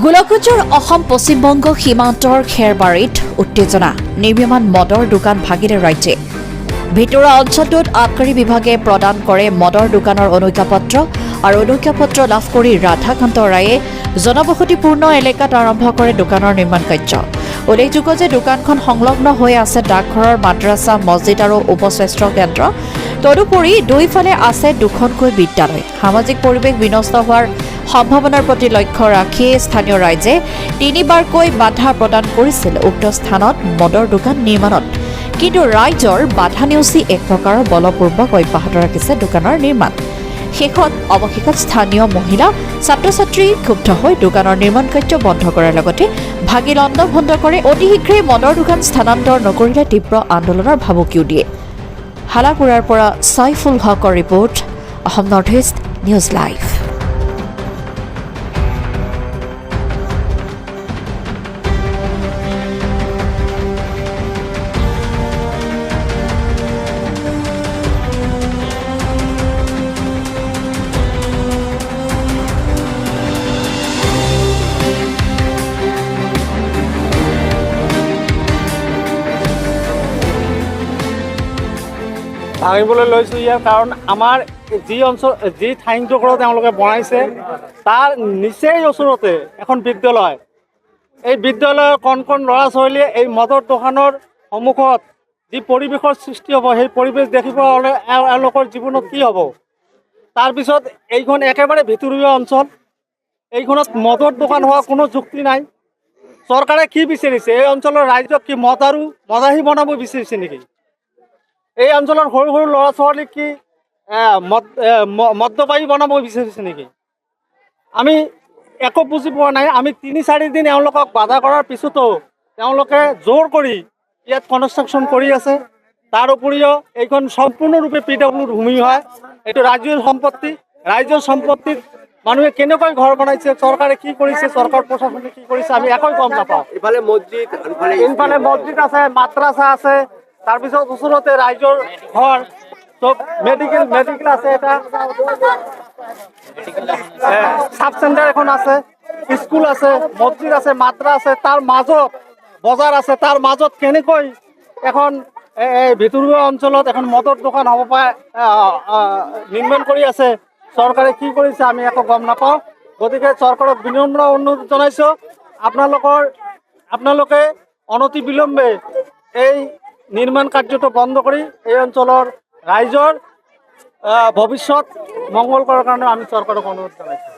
গোলকগঞ্জৰ অসম পশ্চিমবংগ সীমান্তৰ খেৰবাৰীত উত্তেজনা নিৰ্মীয়মান মদৰ দোকান ভাগিলে ৰাজ্যে ভিতৰুৱা অঞ্চলটোত আবকাৰী বিভাগে প্ৰদান কৰে মদৰ দোকানৰ অনুজ্ঞাপত্ৰ আৰু অনুজ্ঞাপত্ৰ লাভ কৰি ৰাধাকান্ত ৰায়ে জনবসতিপূৰ্ণ এলেকাত আৰম্ভ কৰে দোকানৰ নিৰ্মাণ কাৰ্য। উল্লেখযোগ্য যে দোকানখন সংলগ্ন হৈ আছে ডাকঘৰৰ মাদ্ৰাছা মছজিদ আৰু উপস্বাস্থ্য কেন্দ্ৰ। তদুপৰি দুইফালে আছে দুখনকৈ বিদ্যালয়। সামাজিক পৰিৱেশ বিনষ্ট হোৱাৰ সম্ভাৱনাৰ প্ৰতি লক্ষ্য ৰাখি স্থানীয় ৰাইজে তিনিবাৰকৈ বাধা প্ৰদান কৰিছিল উক্ত স্থানত মদৰ দোকান নিৰ্মাণত। কিন্তু ৰাইজৰ বাধা নেওচি এক প্ৰকাৰৰ বলপূৰ্বক অব্যাহত ৰাখিছে দোকানৰ নিৰ্মাণ। অৱশেষত স্থানীয় মহিলা ছাত্ৰ ছাত্ৰী ক্ষুব্ধ হৈ দোকানৰ নিৰ্মাণ কাৰ্য বন্ধ কৰাৰ লগতে ভাগি লণ্ডভণ্ড কৰে। অতি শীঘ্ৰেই মদৰ দোকান স্থানান্তৰ নকৰিলে তীব্ৰ আন্দোলনৰ ভাবুকিও দিয়ে। হালাকুৰাৰ পৰা ছাইফুল হকৰ report, Assam north east news live. ভাঙিবলৈ লৈছোঁ ইয়াৰ কাৰণ আমাৰ যি ঠাইডোখৰত তেওঁলোকে বনাইছে তাৰ নিচেই ওচৰতে এখন বিদ্যালয়। এই বিদ্যালয়ৰ কণ কণ ল'ৰা ছোৱালীয়ে এই মদৰ দোকানৰ সন্মুখত যি পৰিৱেশৰ সৃষ্টি হ'ব, সেই পৰিৱেশ দেখিব হ'লে এওঁলোকৰ জীৱনত কি হ'ব। তাৰপিছত এইখন একেবাৰে ভিতৰুৱা অঞ্চল, এইখনত মদৰ দোকান হোৱা কোনো যুক্তি নাই। চৰকাৰে কি বিচাৰিছে? এই অঞ্চলৰ ৰাইজক কি মদাহী বনাব বিচাৰিছে নেকি? এই অঞ্চলৰ সৰু সৰু ল'ৰা ছোৱালীক কি মদ্যপায়ী বনাব বিচাৰিছে নেকি? আমি একো বুজি পোৱা নাই। আমি ৩-৪ দিন এওঁলোকক বাধা কৰাৰ পিছতো তেওঁলোকে জোৰ কৰি ইয়াত কনষ্ট্ৰাকশ্যন কৰি আছে। তাৰ উপৰিও এইখন সম্পূৰ্ণৰূপে PWৰ ভূমি হয়। এইটো ৰাজ্যৰ সম্পত্তি। ৰাজ্যৰ সম্পত্তিত মানুহে কেনেকৈ ঘৰ বনাইছে, চৰকাৰে কি কৰিছে, চৰকাৰ প্ৰশাসনে কি কৰিছে, আমি একোৱে গম নাপাওঁ। ইফালে মছজিদ আছে, মাদ্ৰাছা আছে, তাৰপিছত ওচৰতে ৰাইজৰ ঘৰ, চব মেডিকেল আছে, এটা চাব চেণ্টাৰ এখন আছে, স্কুল আছে, মছজিদ আছে, মাদ্ৰাছা আছে, তাৰ মাজত বজাৰ আছে। তাৰ মাজত কেনেকৈ এখন ভিতৰুৱা অঞ্চলত এখন মদৰ দোকান হ'ব পাৰে নিৰ্মাণ কৰি আছে। চৰকাৰে কি কৰিছে আমি একো গম নাপাওঁ। গতিকে চৰকাৰক বিনম্ৰ অনুৰোধ জনাইছোঁ, আপোনালোকে অনতিবিলম্বে এই নিৰ্মাণ কাৰ্যটো বন্ধ কৰি এই অঞ্চলৰ ৰাইজৰ ভৱিষ্যত মংগল কৰাৰ কাৰণে আমি চৰকাৰক অনুৰোধ জনাইছোঁ।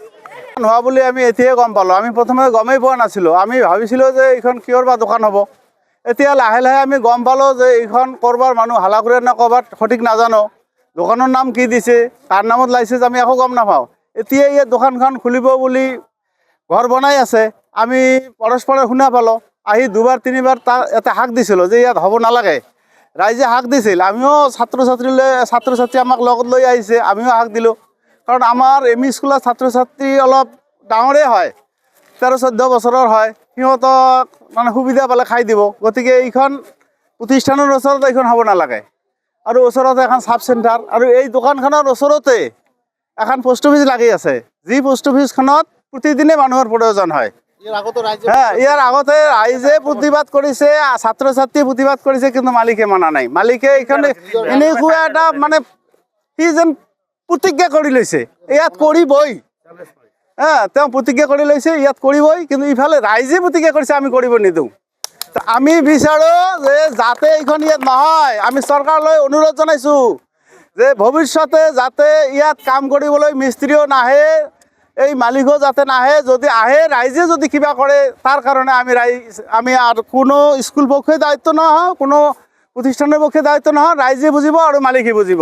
হোৱা বুলি আমি এতিয়াই গম পালোঁ। আমি প্ৰথমে গমেই পোৱা নাছিলোঁ। আমি ভাবিছিলোঁ যে এইখন কিহৰ বা দোকান হ'ব। এতিয়া লাহে লাহে আমি গম পালোঁ যে এইখন ক'ৰবাৰ মানুহ হালাকুৰিয়াৰ নে ক'ৰবাত সঠিক নাজানো। দোকানৰ নাম কি দিছে, তাৰ নামত লাইচেঞ্চ আমি একো গম নাপাওঁ। এতিয়া ইয়াত দোকানখন খুলিব বুলি ঘৰ বনাই আছে। আমি পৰস্পৰে শুনা পালোঁ। আহি 2-3 বাৰ এটা হাক দিছিলোঁ যে ইয়াত হ'ব নালাগে। ৰাইজে হাক দিছিল। আমিও ছাত্ৰ ছাত্ৰী আমাক লগত লৈ আহিছে, আমিও হাক দিলোঁ। কাৰণ আমাৰ ME স্কুলৰ ছাত্ৰ ছাত্ৰী অলপ ডাঙৰেই হয়, 13-14 বছৰৰ হয়। সিহঁতক মানে সুবিধা পালে খাই দিব। গতিকে এইখন প্ৰতিষ্ঠানৰ ওচৰত এইখন হ'ব নালাগে। আৰু ওচৰতে এখন চাব চেণ্টাৰ, আৰু এই দোকানখনৰ ওচৰতে এখন পোষ্ট অফিচ লাগি আছে, যি পোষ্ট অফিচখনত প্ৰতিদিনে মানুহৰ প্ৰয়োজন হয়। ইয়াৰ আগতে ৰাইজে প্ৰতিবাদ কৰিছে, ছাত্ৰ ছাত্ৰীয়ে প্ৰতিবাদ কৰিছে, কিন্তু মালিকে মানা নাই। মালিকে এইখন এনেকুৱা এটা মানে সি যেন প্ৰতিজ্ঞা কৰি লৈছে ইয়াত কৰিবই। তেওঁ প্ৰতিজ্ঞা কৰি লৈছে ইয়াত কৰিবই, কিন্তু ইফালে ৰাইজে প্ৰতিজ্ঞা কৰিছে আমি কৰিব নিদিওঁ। আমি বিচাৰোঁ যে যাতে এইখন ইয়াত নহয়। আমি চৰকাৰলৈ অনুৰোধ জনাইছোঁ যে ভৱিষ্যতে যাতে ইয়াত কাম কৰিবলৈ মিস্ত্ৰীও নাহে, এই মালিকো যাতে নাহে। যদি আহে, ৰাইজে যদি কিবা কৰে, তাৰ কাৰণে আমি আৰু কোনো স্কুল পক্ষই দায়িত্ব নহয়, কোনো প্ৰতিষ্ঠানৰ পক্ষে দায়িত্ব নহয়। ৰাইজে বুজিব আৰু মালিকে বুজিব।